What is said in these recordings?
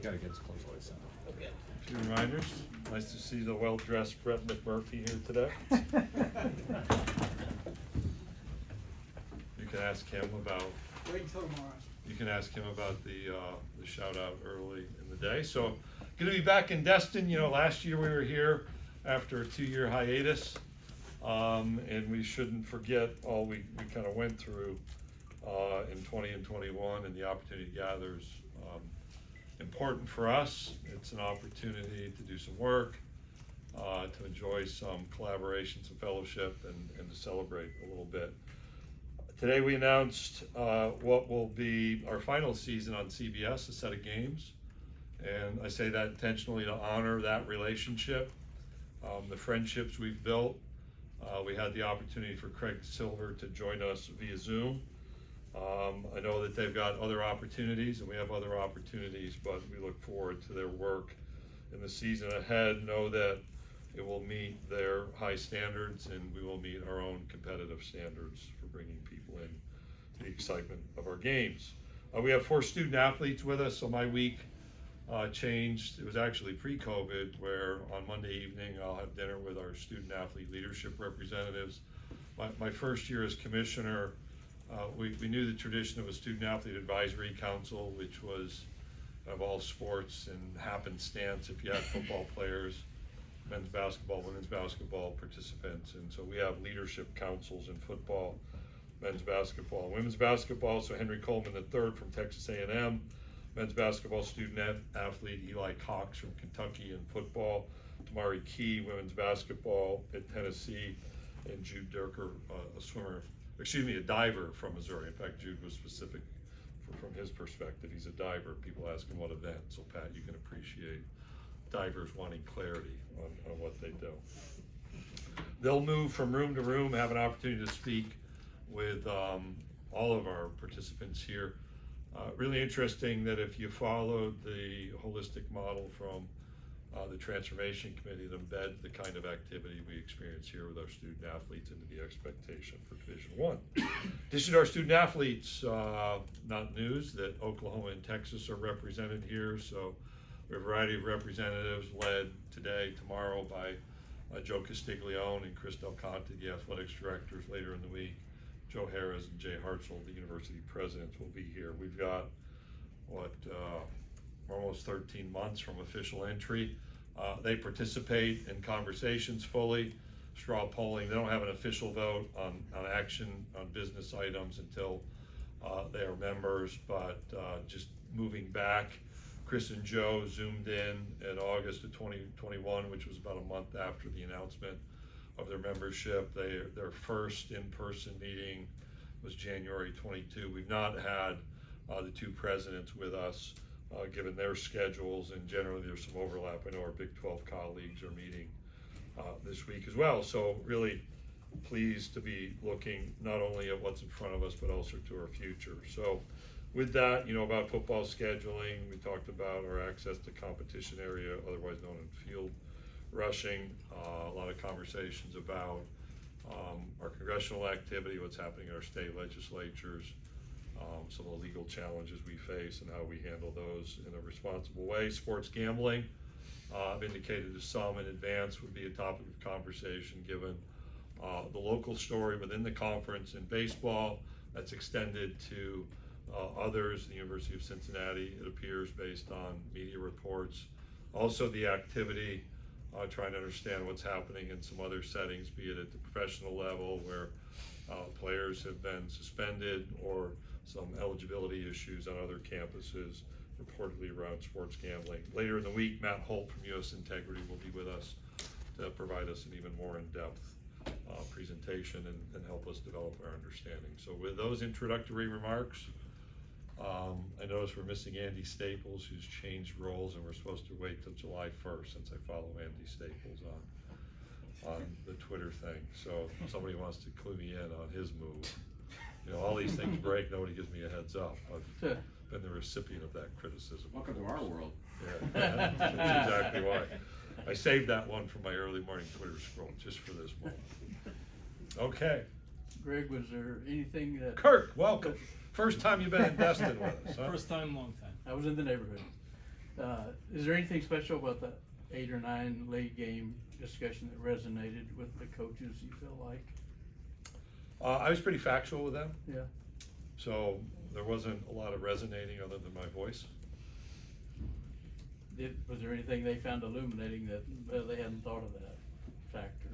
You gotta get as close as I sound. Okay. A few reminders. Nice to see the well-dressed Brett McMurphy here today. You can ask him about. Wait until tomorrow. You can ask him about the shout out early in the day. So, going to be back in Destin. You know, last year we were here after a 2-year hiatus, and we shouldn't forget all we kind of went through in 20 and 21, and the opportunity to gather is important for us. It's an opportunity to do some work, to enjoy some collaboration, some fellowship, and to celebrate a little bit. Today we announced what will be our final season on CBS, a set of games. And I say that intentionally to honor that relationship, the friendships we've built. We had the opportunity for Craig Silver to join us via Zoom. I know that they've got other opportunities and we have other opportunities, but we look forward to their work in the season ahead. Know that it will meet their high standards and we will meet our own competitive standards for bringing people in to the excitement of our games. We have 4 student athletes with us, so my week changed. It was actually pre-COVID, where on Monday evening I'll have dinner with our student athlete leadership representatives. My first year as commissioner, we knew the tradition of a student athlete advisory council, which was of all sports and happenstance if you had football players, men's basketball, women's basketball participants. And so we have leadership councils in football, men's basketball, women's basketball. So Henry Coleman III from Texas A&M, men's basketball student athlete Eli Cox from Kentucky in football, Tamari Key, women's basketball at Tennessee, and Jude Durker, a diver from Missouri. In fact, Jude was specific from his perspective. He's a diver. People ask him what event. So Pat, you can appreciate divers wanting clarity on what they do. They'll move from room to room, have an opportunity to speak with all of our participants here. Really interesting that if you followed the holistic model from the Transformation Committee that embeds the kind of activity we experience here with our student athletes into the expectation for Division I. In addition to our student athletes, not news that Oklahoma and Texas are represented here, so we have a variety of representatives led today, tomorrow by Joe Castiglione and Chris Del Conte, the athletics directors. Later in the week, Joe Harris and Jay Hartzell, the university presidents, will be here. We've got, almost 13 months from official entry. They participate in conversations fully, straw polling. They don't have an official vote on action on business items until they are members, but just moving back. Chris and Joe zoomed in August of 2021, which was about a month after the announcement of their membership. Their first in-person meeting was January 22. We've not had the 2 presidents with us, given their schedules, and generally there's some overlap. I know our Big 12 colleagues are meeting this week as well. So really pleased to be looking not only at what's in front of us, but also to our future. So with that, about football scheduling, we talked about our access to competition area, otherwise known as field rushing. A lot of conversations about our congressional activity, what's happening in our state legislatures, some of the legal challenges we face and how we handle those in a responsible way. Sports gambling, I've indicated to some in advance, would be a topic of conversation given the local story within the conference in baseball that's extended to others, the University of Cincinnati, it appears, based on media reports. Also the activity, trying to understand what's happening in some other settings, be it at the professional level where players have been suspended, or some eligibility issues on other campuses reportedly around sports gambling. Later in the week, Matt Holt from U.S. Integrity will be with us to provide us an even more in-depth presentation and help us develop our understanding. So with those introductory remarks, I notice we're missing Andy Staples, who's changed roles, and we're supposed to wait till July 1st, since I follow Andy Staples on the Twitter thing. So if somebody wants to clue me in on his move. All these things break, nobody gives me a heads up. I've been the recipient of that criticism. Welcome to our world. Yeah, that's exactly why. I saved that one from my early morning Twitter scroll just for this moment. Okay. Greg, was there anything that... Kirk, welcome. First time you've been in Destin with us, huh? First time, long time. I was in the neighborhood. Is there anything special about the 8 or 9 late game discussion that resonated with the coaches, you feel like? I was pretty factual with them, Yeah. so there wasn't a lot of resonating other than my voice. Was there anything they found illuminating that they hadn't thought of that factor?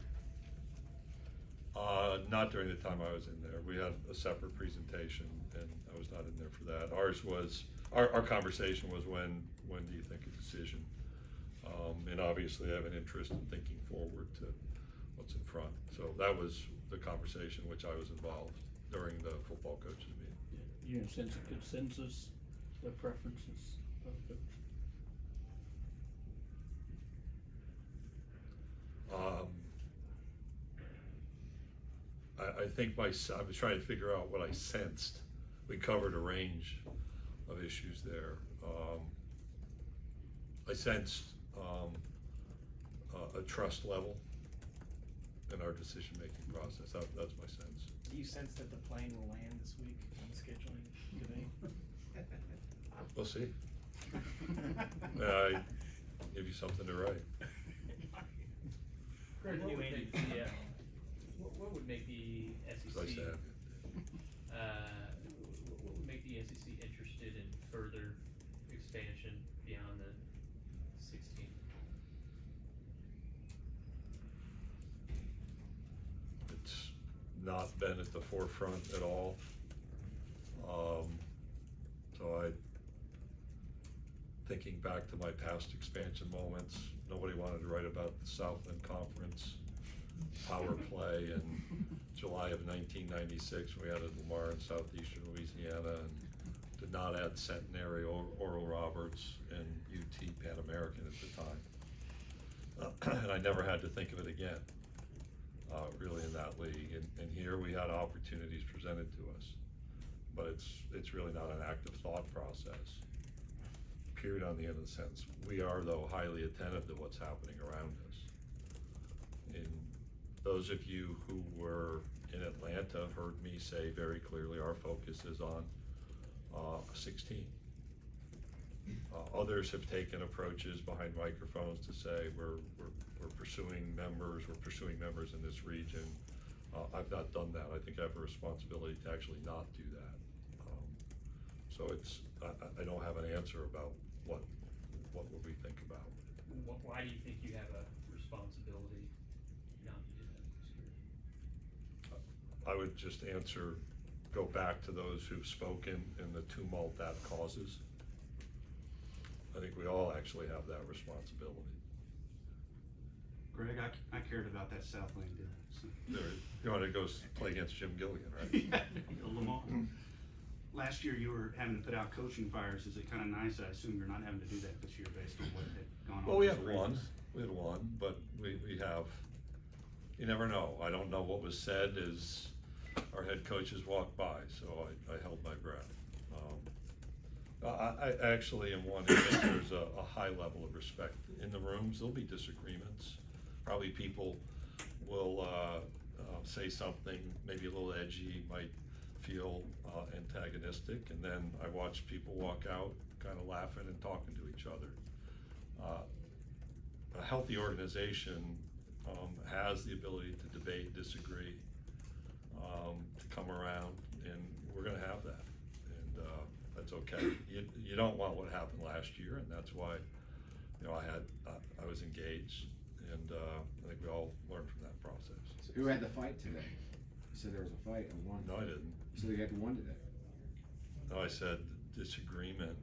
Not during the time I was in there. We had a separate presentation, and I was not in there for that. Ours was, our conversation was when do you think a decision? And obviously I have an interest in thinking forward to what's in front. So that was the conversation which I was involved during the football coaches meeting. You in a sense of consensus, the preferences of the coach? I think I was trying to figure out what I sensed. We covered a range of issues there. I sensed a trust level in our decision-making process. That's my sense. Do you sense that the plane will land this week on scheduling debate? We'll see. I give you something to write. Greg, what would make the, what would make the As I SEC, said. what would make the SEC interested in further expansion beyond the 16? It's not been at the forefront at all. So thinking back to my past expansion moments, nobody wanted to write about the Southland Conference power play in July of 1996 when we added Lamar in southeastern Louisiana, and did not add Centenary or Oral Roberts and UT Pan American at the time. And I never had to think of it again, really, in that league. And here we had opportunities presented to us, but it's really not an active thought process. Period, on the end of the sentence. We are, though, highly attentive to what's happening around us. And those of you who were in Atlanta heard me say very clearly our focus is on 16. Others have taken approaches behind microphones to say we're pursuing members in this region. I've not done that. I think I have a responsibility to actually not do that. So I don't have an answer about what would we think about. Why do you think you have a responsibility not to do that this year? I would just go back to those who've spoken and the tumult that causes. I think we all actually have that responsibility. Greg, I cared about that South Lane deal. You want to go play against Jim Gilligan, right? Yeah, Lamar. Last year you were having to put out coaching fires. Is it kind of nice? I assume you're not having to do that this year based on what had gone on. Well, we with had the one. ratings. We had one, but we have. You never know. I don't know what was said as our head coaches walked by, so I held my breath. I actually am one who thinks there's a high level of respect in the rooms. There'll be disagreements. Probably people will say something maybe a little edgy, might feel antagonistic, and then I watch people walk out kind of laughing and talking to each other. A healthy organization has the ability to debate, disagree, to come around, and we're going to have that, and that's okay. You don't want what happened last year, and that's why I was engaged, and I think we all learned from that process. So who had the fight today? You said there was a fight and one. No, I didn't. So you had one today. No, I said disagreement.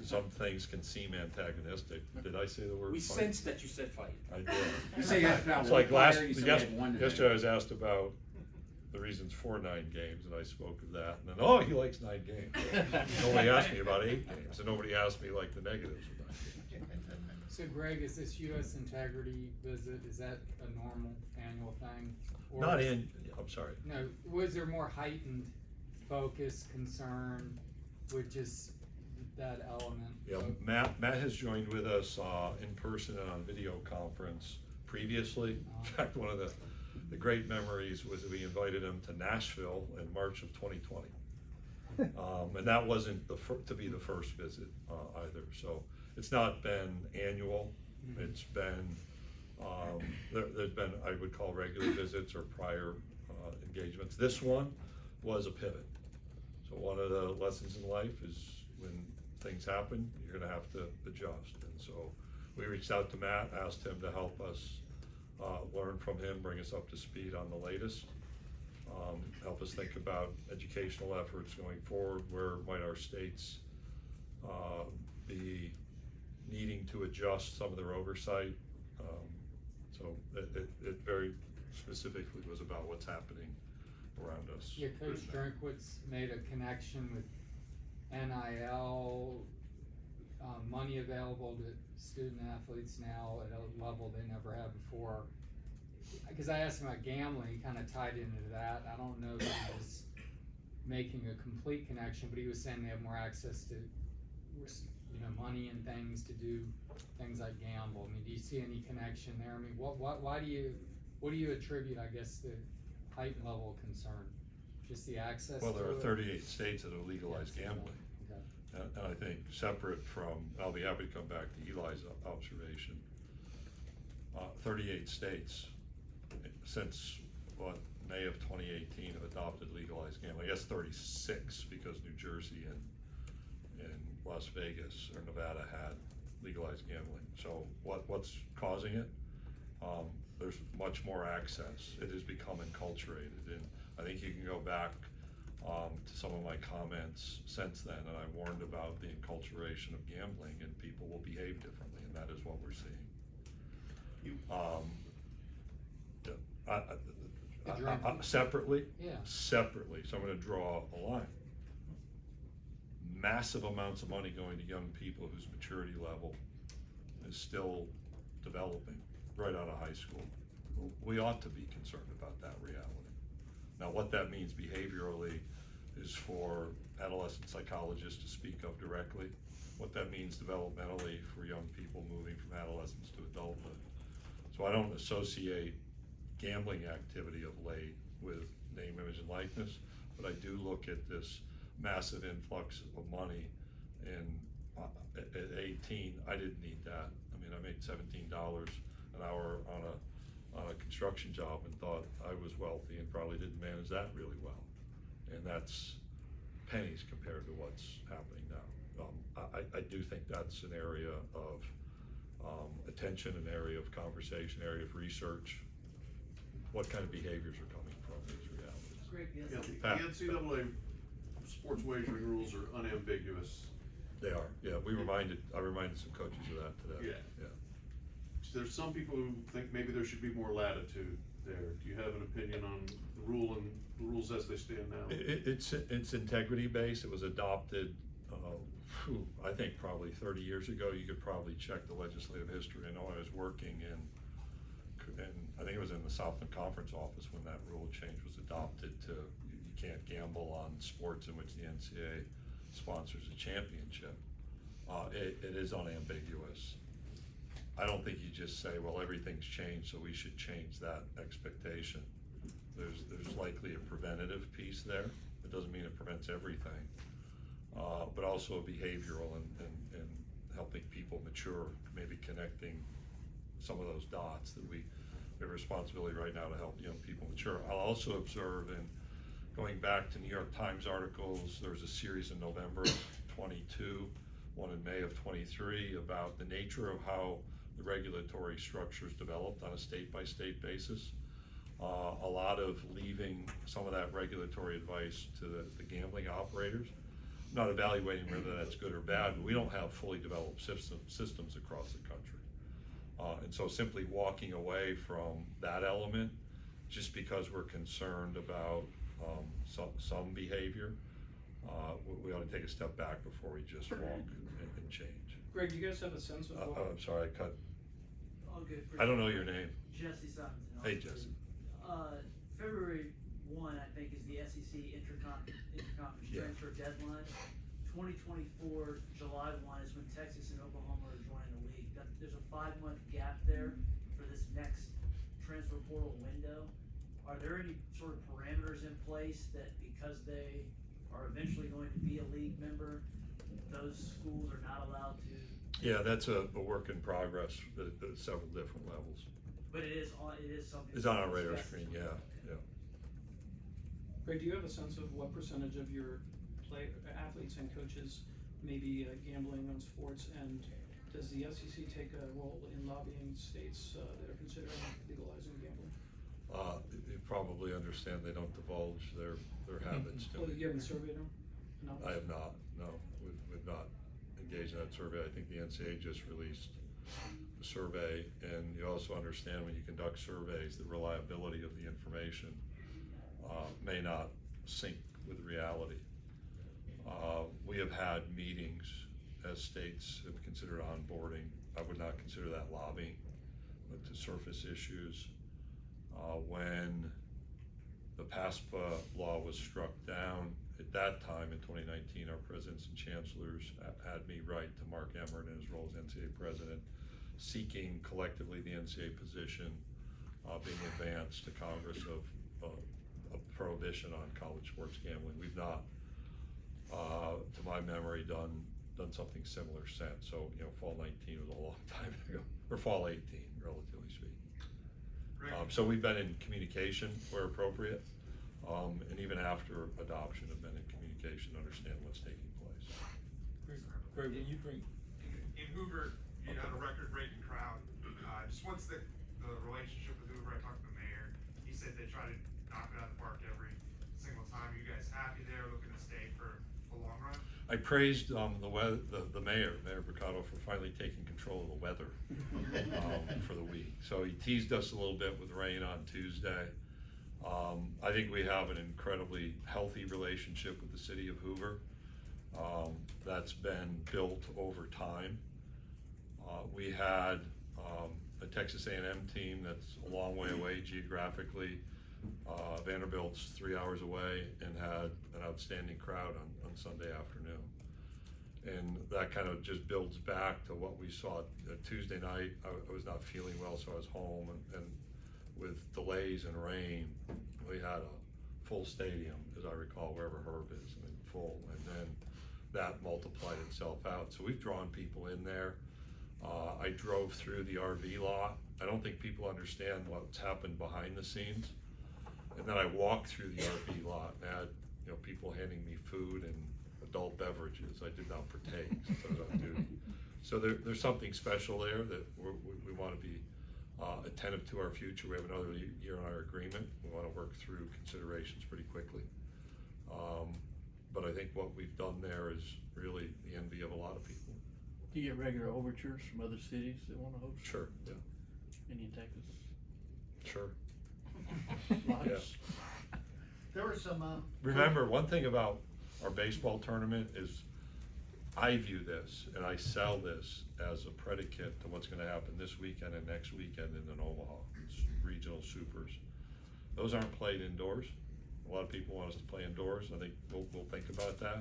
Some things can seem antagonistic. Did I say the word We fight? sensed that you said fight. I did. You say you had about It's one like fire, you said you yes, had one today. yesterday I was asked about the reasons for 9 games, and I spoke of that, and then, he likes 9 games. Nobody asked me about 8 games, and nobody asked me like the negatives of 9 games. So Greg, is this U.S. integrity visit, is that a normal annual thing? Or Not is- in, I'm sorry. No, was there more heightened focus, concern, with just that element? Yeah, of- Matt has joined with us in person and on video conference previously. In fact, one of the great memories was that we invited him to Nashville in March of 2020. And that wasn't to be the first visit, either, so it's not been annual, it's been, there's been, I would call regular visits or prior, engagements. This one was a pivot. So one of the lessons in life is when things happen, you're gonna have to adjust. And so we reached out to Matt, asked him to help us learn from him, bring us up to speed on the latest, help us think about educational efforts going forward. Where might our states be needing to adjust some of their oversight? So it very specifically was about what's happening around us. Yeah, Coach Drinkwitz made a connection with NIL, money available to student athletes now at a level they never had before. Because I asked him about gambling, he kind of tied into that. I don't know that he was making a complete connection, but he was saying they have more access to, money and things to do things like gamble. I mean, do you see any connection there? I mean, what do you attribute, I guess, the heightened level of concern? Just the access? Well, there to are it? 38 states that have legalized Yes, gambling. okay. And I think separate from, I'll be happy to come back to Eli's observation, 38 states since, May of 2018 have adopted legalized gambling. I guess 36 because New Jersey and Las Vegas or Nevada had legalized gambling. So what's causing it? There's much more access. It has become enculturated, and I think you can go back to some of my comments since then, and I warned about the enculturation of gambling, and people will behave differently, and that is what we're seeing. Separately, separately, so I'm gonna draw a line. Massive amounts of money going to young people whose maturity level is still developing right out of high school. We ought to be concerned about that reality. Now, what that means behaviorally is for adolescent psychologists to speak of directly. What that means developmentally for young people moving from adolescence to adulthood. So I don't associate gambling activity of late with name, image, and likeness, but I do look at this massive influx of money, and at 18, I didn't need that. I mean, I made $17 an hour on a construction job and thought I was wealthy and probably didn't manage that really well. And that's pennies compared to what's happening now. I do think that's an area of attention, an area of conversation, area of research. What kind of behaviors are coming from these realities? Greg, yes. Yeah, the NCAA sports wagering rules are unambiguous. They are, yeah. I reminded some coaches of that today. Yeah. There's some people who think maybe there should be more latitude there. Do you have an opinion on the rules as they stand now? It's integrity based. It was adopted, I think probably 30 years ago. You could probably check the legislative history. I know I was working in I think it was in the Southland Conference office when that rule change was adopted to, you can't gamble on sports in which the NCAA sponsors a championship. It is unambiguous. I don't think you just say, well, everything's changed, so we should change that expectation. There's likely a preventative piece there. It doesn't mean it prevents everything, but also a behavioral and helping people mature, maybe connecting some of those dots that we have a responsibility right now to help young people mature. I'll also observe, in going back to New York Times articles, there was a series in November of 22, one in May of 23, about the nature of how the regulatory structures developed on a state-by-state basis. A lot of leaving some of that regulatory advice to the gambling operators. I'm not evaluating whether that's good or bad, but we don't have fully developed systems across the country. And so simply walking away from that element, just because we're concerned about some behavior, we ought to take a step back before we just walk and change. Greg, do you guys have a sense of what? I'm sorry, I cut. All good. I don't know your name. Jesse Simonson. Hey, Jesse. February 1, I think, is the SEC interconference transfer deadline. 2024, July 1 is when Texas and Oklahoma are joining the league. There's a 5-month gap there for this next transfer portal window. Are there any sort of parameters in place that because they are eventually going to be a league member, those schools are not allowed to, Yeah, that's a work in progress at several different levels. but it is something. It's on our to radar discuss. screen, yeah, yeah. Greg, do you have a sense of what percentage of your athletes and coaches may be gambling on sports? And does the FCC take a role in lobbying states that are considering legalizing gambling? You probably understand they don't divulge their habits to Well, me. you haven't surveyed them? No? I have not, no, we've not engaged in that survey. I think the NCAA just released a survey, and you also understand when you conduct surveys, the reliability of the information may not sync with reality. We have had meetings as states have considered onboarding. I would not consider that lobbying, but to surface issues. When the PASPA law was struck down, at that time in 2019, our presidents and chancellors had me write to Mark Emmert in his role as NCAA president, seeking collectively the NCAA position being advanced to Congress of a prohibition on college sports gambling. We've not, to my memory, done something similar since. So, fall 19 was a long time ago, or fall 18, relatively speaking. So we've been in communication where appropriate, and even after adoption have been in communication to understand what's taking place. Greg, when you bring. In Hoover, you had a record-breaking crowd. Just what's the relationship with Hoover? I talked to the mayor. He said they try to knock it out of the park every single time. Are you guys happy there, looking to stay for the long run? I praised the mayor, Mayor Mercado, for finally taking control of the weather for the week. So he teased us a little bit with rain on Tuesday. I think we have an incredibly healthy relationship with the city of Hoover. That's been built over time. We had a Texas A&M team that's a long way away geographically. Vanderbilt's 3 hours away, and had an outstanding crowd on Sunday afternoon. And that kind of just builds back to what we saw Tuesday night. I was not feeling well, so I was home, and with delays and rain, we had a full stadium, as I recall, wherever Herb is, full, and then that multiplied itself out. So we've drawn people in there. I drove through the RV lot. I don't think people understand what's happened behind the scenes. And then I walked through the RV lot and had, people handing me food and adult beverages. I did not partake since I was on duty. So there's something special there that we want to be attentive to our future. We have another year on our agreement. We want to work through considerations pretty quickly. But I think what we've done there is really the envy of a lot of people. Do you get regular overtures from other cities that want to host? Sure, yeah. Any in Texas? Sure. Lots. Yeah. There were some, Remember, one thing about our baseball tournament is I view this and I sell this as a predicate to what's going to happen this weekend and next weekend in Omaha. It's regional supers. Those aren't played indoors. A lot of people want us to play indoors. I think we'll think about that.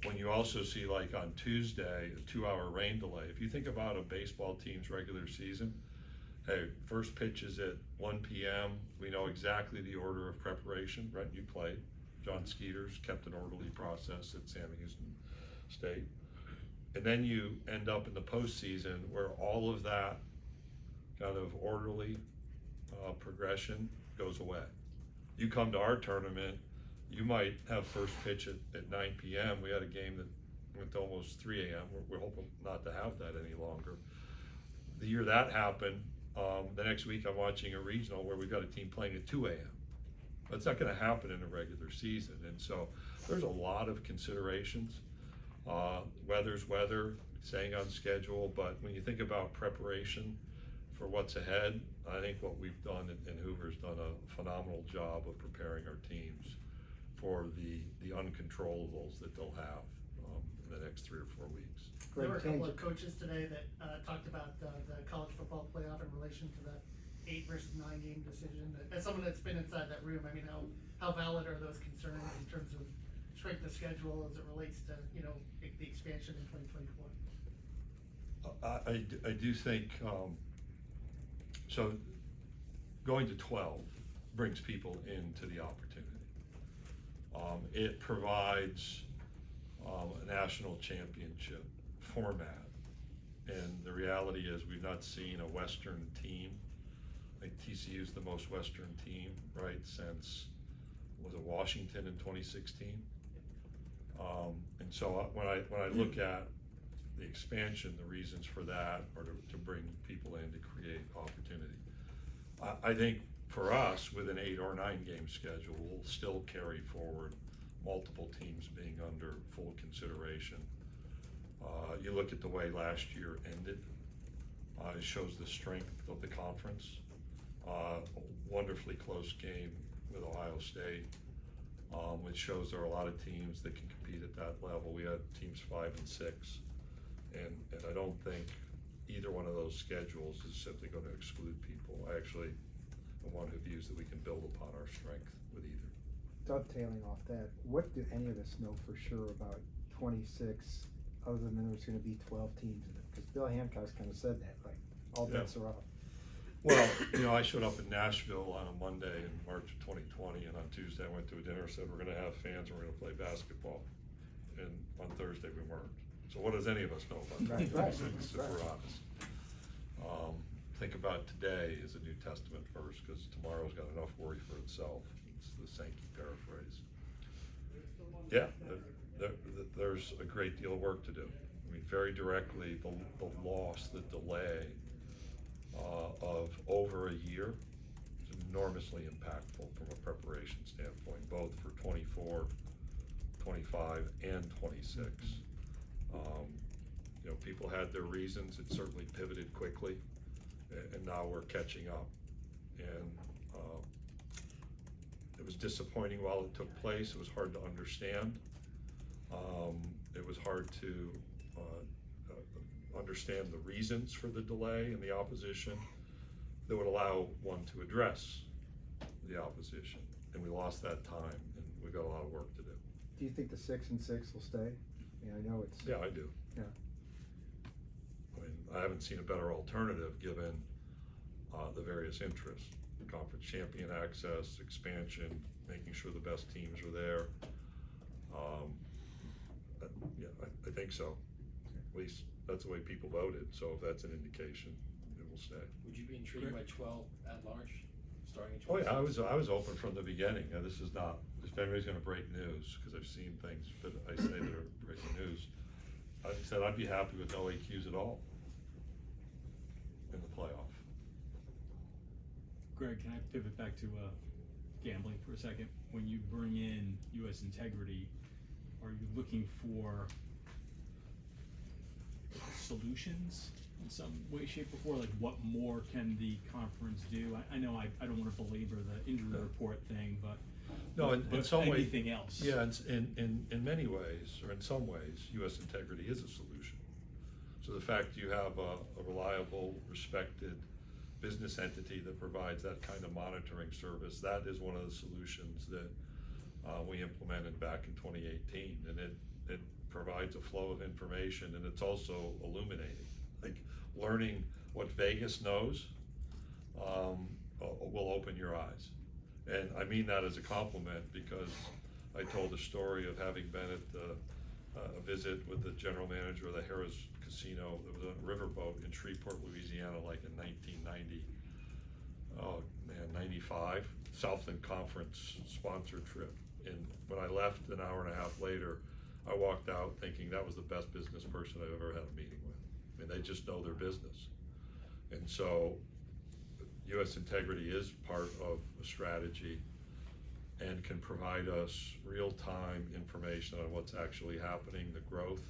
When you also see, like on Tuesday, a 2-hour rain delay, if you think about a baseball team's regular season, hey, first pitch is at 1 p.m. We know exactly the order of preparation. Brent, you played. John Skeeters kept an orderly process at Sam Houston State. And then you end up in the postseason where all of that kind of orderly progression goes away. You come to our tournament, you might have first pitch at 9 p.m. We had a game that went to almost 3 a.m. We're hoping not to have that any longer. The year that happened, the next week I'm watching a regional where we've got a team playing at 2 a.m. That's not going to happen in a regular season. And so there's a lot of considerations. Weather's weather, staying on schedule, but when you think about preparation for what's ahead, I think what we've done in Hoover's done a phenomenal job of preparing our teams for the uncontrollables that they'll have in the next 3 or 4 weeks. there were a couple of coaches today that talked about the college football playoff in relation to the 8 versus 9 game decision. As someone that's been inside that room, I mean, how valid are those concerns in terms of strength of schedule as it relates to, the expansion in 2024? I do think, so going to 12 brings people into the opportunity. It provides a national championship format. And the reality is we've not seen a Western team. I think TCU's the most Western team, right, since, was it Washington in 2016? And so when I look at the expansion, the reasons for that are to bring people in to create opportunity. I think for us, with an 8 or 9 game schedule, we'll still carry forward multiple teams being under full consideration. You look at the way last year ended, it shows the strength of the conference. A wonderfully close game with Ohio State, which shows there are a lot of teams that can compete at that level. We had teams 5 and 6, and I don't think either one of those schedules is simply going to exclude people. I actually am one who views that we can build upon our strength with either. Dovetailing off that, what do any of us know for sure about 26, other than there's gonna be 12 teams in it? Because Bill Hancock's kind of said that, like, all Yeah. bets are off. Well, I showed up in Nashville on a Monday in March of 2020, and on Tuesday I went to a dinner and said, we're gonna have fans and we're gonna play basketball. And on Thursday we weren't. So what does any of us know about Right, right, 26, if right. we're honest? Think about today as a New Testament verse, because tomorrow's got enough worry for itself. It's the Sankey paraphrase. Yeah, there's a great deal of work to do. I mean, very directly, the loss, the delay of over a year is enormously impactful from a preparation standpoint, both for 24, 25, and 26. People had their reasons. It certainly pivoted quickly, and now we're catching up. And it was disappointing while it took place. It was hard to understand. It was hard to understand the reasons for the delay and the opposition that would allow one to address the opposition. And we lost that time, and we've got a lot of work to do. Do you think the 6 and 6 will stay? Yeah, I know it's. Yeah, I do. Yeah. I mean, I haven't seen a better alternative given the various interests. Conference champion access, expansion, making sure the best teams are there. Yeah, I think so. At least that's the way people voted, so if that's an indication, it will stay. Would you be intrigued by 12 at large, starting in Oh 26? yeah, I was open from the beginning. Now, this is not, if anybody's gonna break news, because I've seen things that I say that are breaking news, I said I'd be happy with no AQs at all in the playoff. Greg, can I pivot back to gambling for a second? When you bring in U.S. Integrity, are you looking for solutions in some way, shape, or form? Like, what more can the conference do? I know I don't want to belabor the injury report thing, but No, in some ways. anything else? Yeah, in many ways, or in some ways, U.S. Integrity is a solution. So the fact you have a reliable, respected business entity that provides that kind of monitoring service, that is one of the solutions that we implemented back in 2018. And it provides a flow of information, and it's also illuminating. Like, learning what Vegas knows will open your eyes. And I mean that as a compliment, because I told a story of having been at a visit with the general manager of the Harrah's Casino. There was a riverboat in Shreveport, Louisiana, like in 1990. Oh man, 95. Southland Conference sponsored trip. And when I left an hour and a half later, I walked out thinking that was the best business person I've ever had a meeting with. I mean, they just know their business. And so U.S. Integrity is part of a strategy and can provide us real-time information on what's actually happening, the growth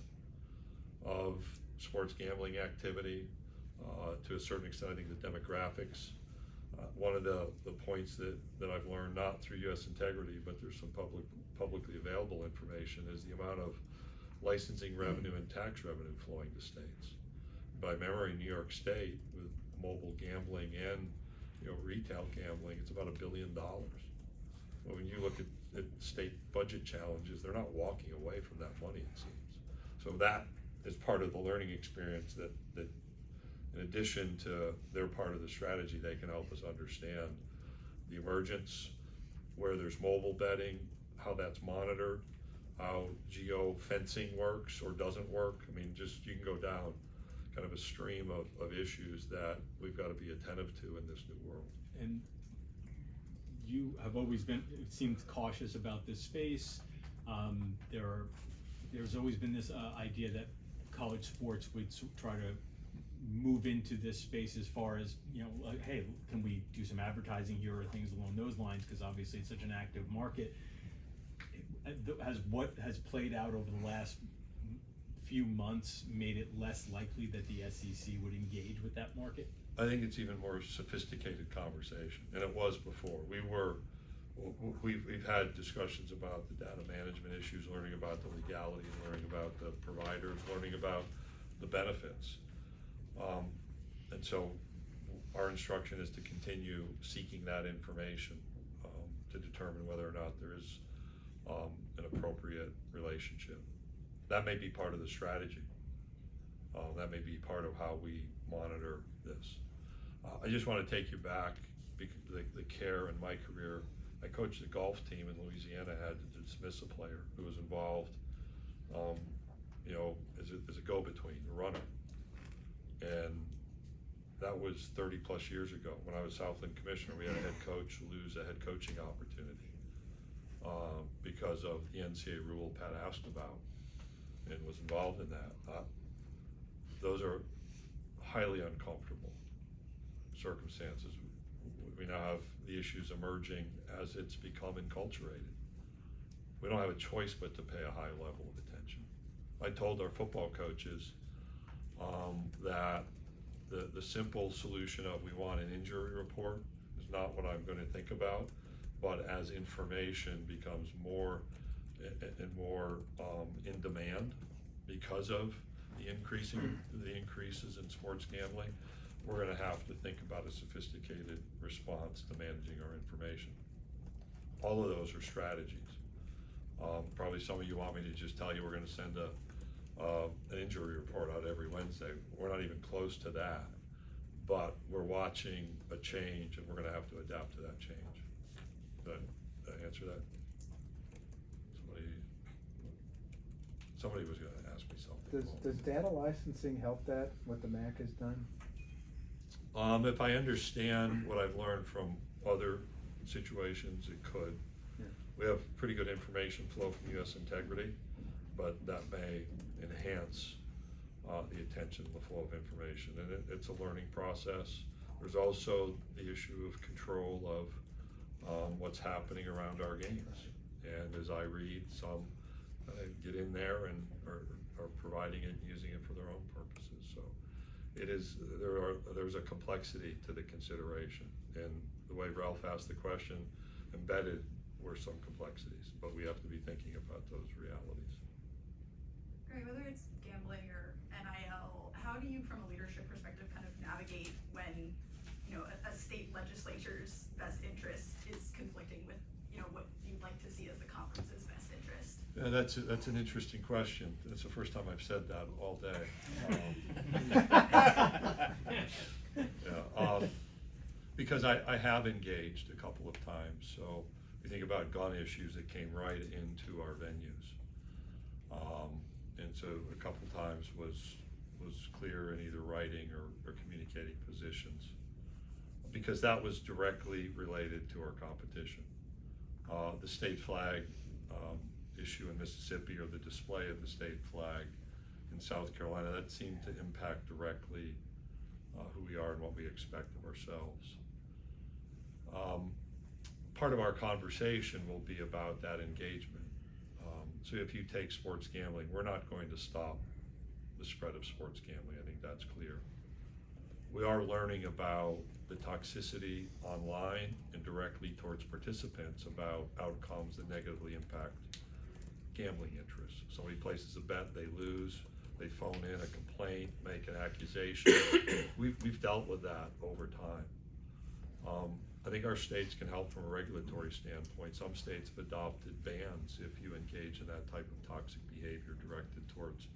of sports gambling activity, to a certain extent, I think the demographics. One of the points that I've learned, not through U.S. Integrity, but there's some publicly available information, is the amount of licensing revenue and tax revenue flowing to states. By memory, New York State, with mobile gambling and retail gambling, it's about $1 billion. Well, when you look at state budget challenges, they're not walking away from that money, it seems. So that is part of the learning experience that in addition to their part of the strategy, they can help us understand the emergence, where there's mobile betting, how that's monitored, how geo fencing works or doesn't work. I mean, just, you can go down kind of a stream of issues that we've got to be attentive to in this new world. And you have always been, it seems, cautious about this space. There's always been this idea that college sports would try to move into this space as far as, you know, like, hey, can we do some advertising here or things along those lines, because obviously it's such an active market. Has what has played out over the last few months made it less likely that the SEC would engage with that market? I think it's even more sophisticated conversation than it was before. We've had discussions about the data management issues, learning about the legality, learning about the providers, learning about the benefits. And so our instruction is to continue seeking that information to determine whether or not there is an appropriate relationship. That may be part of the strategy. That may be part of how we monitor this. I just want to take you back, because the care in my career. I coached a golf team in Louisiana, had to dismiss a player who was involved, you know, as a go-between, a runner. And that was 30 plus years ago. When I was Southland commissioner, we had a head coach lose a head coaching opportunity because of the NCAA rule Pat asked about and was involved in that. Those are highly uncomfortable circumstances. We now have the issues emerging as it's become enculturated. We don't have a choice but to pay a high level of attention. I told our football coaches that the simple solution of we want an injury report is not what I'm going to think about, but as information becomes more and more in demand because of the increases in sports gambling, we're going to have to think about a sophisticated response to managing our information. All of those are strategies. Probably some of you want me to just tell you we're going to send an injury report out every Wednesday. We're not even close to that, but we're watching a change and we're going to have to adapt to that change. Did I answer that? Somebody was going to ask me something. Does data licensing help that, what the MAC has done? If I understand what I've learned from other situations, it could. Yeah. We have pretty good information flow from US Integrity, but that may enhance the attention, the flow of information, and it's a learning process. There's also the issue of control of what's happening around our games, and as I read, some get in there and are providing it and using it for their own purposes. So it is, there's a complexity to the consideration, and the way Ralph asked the question, embedded were some complexities, but we have to be thinking about those realities. Great, whether it's gambling or NIL, how do you, from a leadership perspective, kind of navigate when, you know, a state legislature's best interest is conflicting with, you know, what you'd like to see as the conference's best interest? Yeah, that's an interesting question. That's the first time I've said that all day. Because I have engaged a couple of times. So if you think about gun issues, it came right into our venues. And so a couple times was clear in either writing or communicating positions, because that was directly related to our competition. The state flag issue in Mississippi, or the display of the state flag in South Carolina, that seemed to impact directly who we are and what we expect of ourselves. Part of our conversation will be about that engagement. So if you take sports gambling, we're not going to stop the spread of sports gambling. I think that's clear. We are learning about the toxicity online and directly towards participants about outcomes that negatively impact gambling interests. Somebody places a bet, they lose, they phone in a complaint, make an accusation. We've dealt with that over time. I think our states can help from a regulatory standpoint. Some states have adopted bans if you engage in that type of toxic behavior directed towards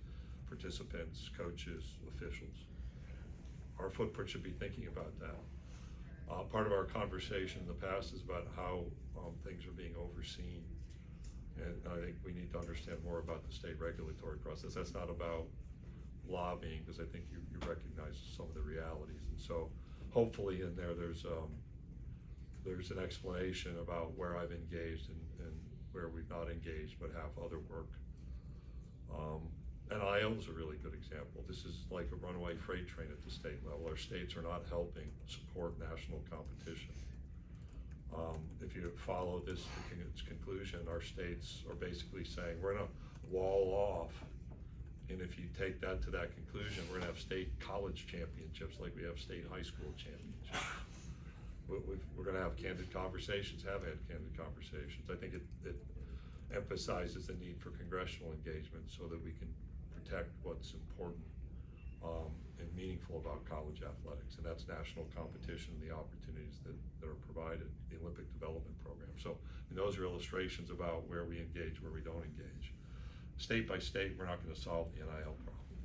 participants, coaches, officials. Our footprint should be thinking about that. Part of our conversation in the past is about how things are being overseen And I think we need to understand more about the state regulatory process. That's not about lobbying, because I think you recognize some of the realities. And so hopefully in there, there's an explanation about where I've engaged and where we've not engaged, but have other work. NIL is a really good example. This is like a runaway freight train at the state level. Our states are not helping support national competition. If you follow this to its conclusion, our states are basically saying we're gonna wall off, and if you take that to that conclusion, we're gonna have state college championships like we have state high school championships. We're gonna have candid conversations, have had candid conversations. I think it emphasizes the need for congressional engagement so that we can protect what's important and meaningful about college athletics, and that's national competition and the opportunities that are provided, the Olympic Development Program. So those are illustrations about where we engage, where we don't engage. State by state, we're not going to solve the NIL problem.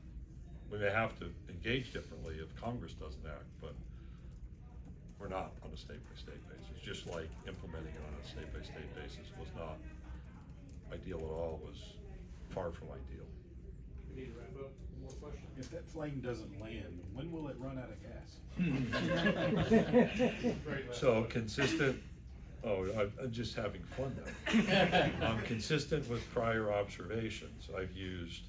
We may have to engage differently if Congress doesn't act, but we're not on a state by state basis. Just like implementing it on a state by state basis was not ideal at all, was far from ideal. We need to wrap up. One more question? If that plane doesn't land, when will it run out of gas? So consistent, I'm just having fun now. Consistent with prior observations, I've used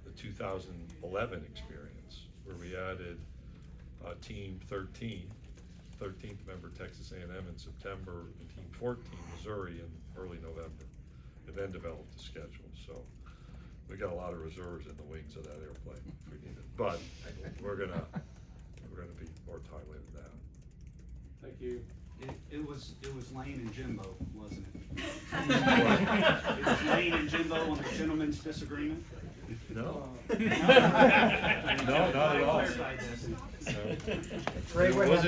the 2011 experience where we added Team 13, 13th member Texas A&M in September, and Team 14 Missouri in early November, and then developed the schedule. So we got a lot of reserves in the wings of that airplane if we need it, but we're gonna be more timely than that. Thank you. It was Lane and Jimbo, wasn't it? It was Lane and Jimbo on the gentleman's disagreement? No. No, No, not at all. Clarified this. No. Ray, what Was it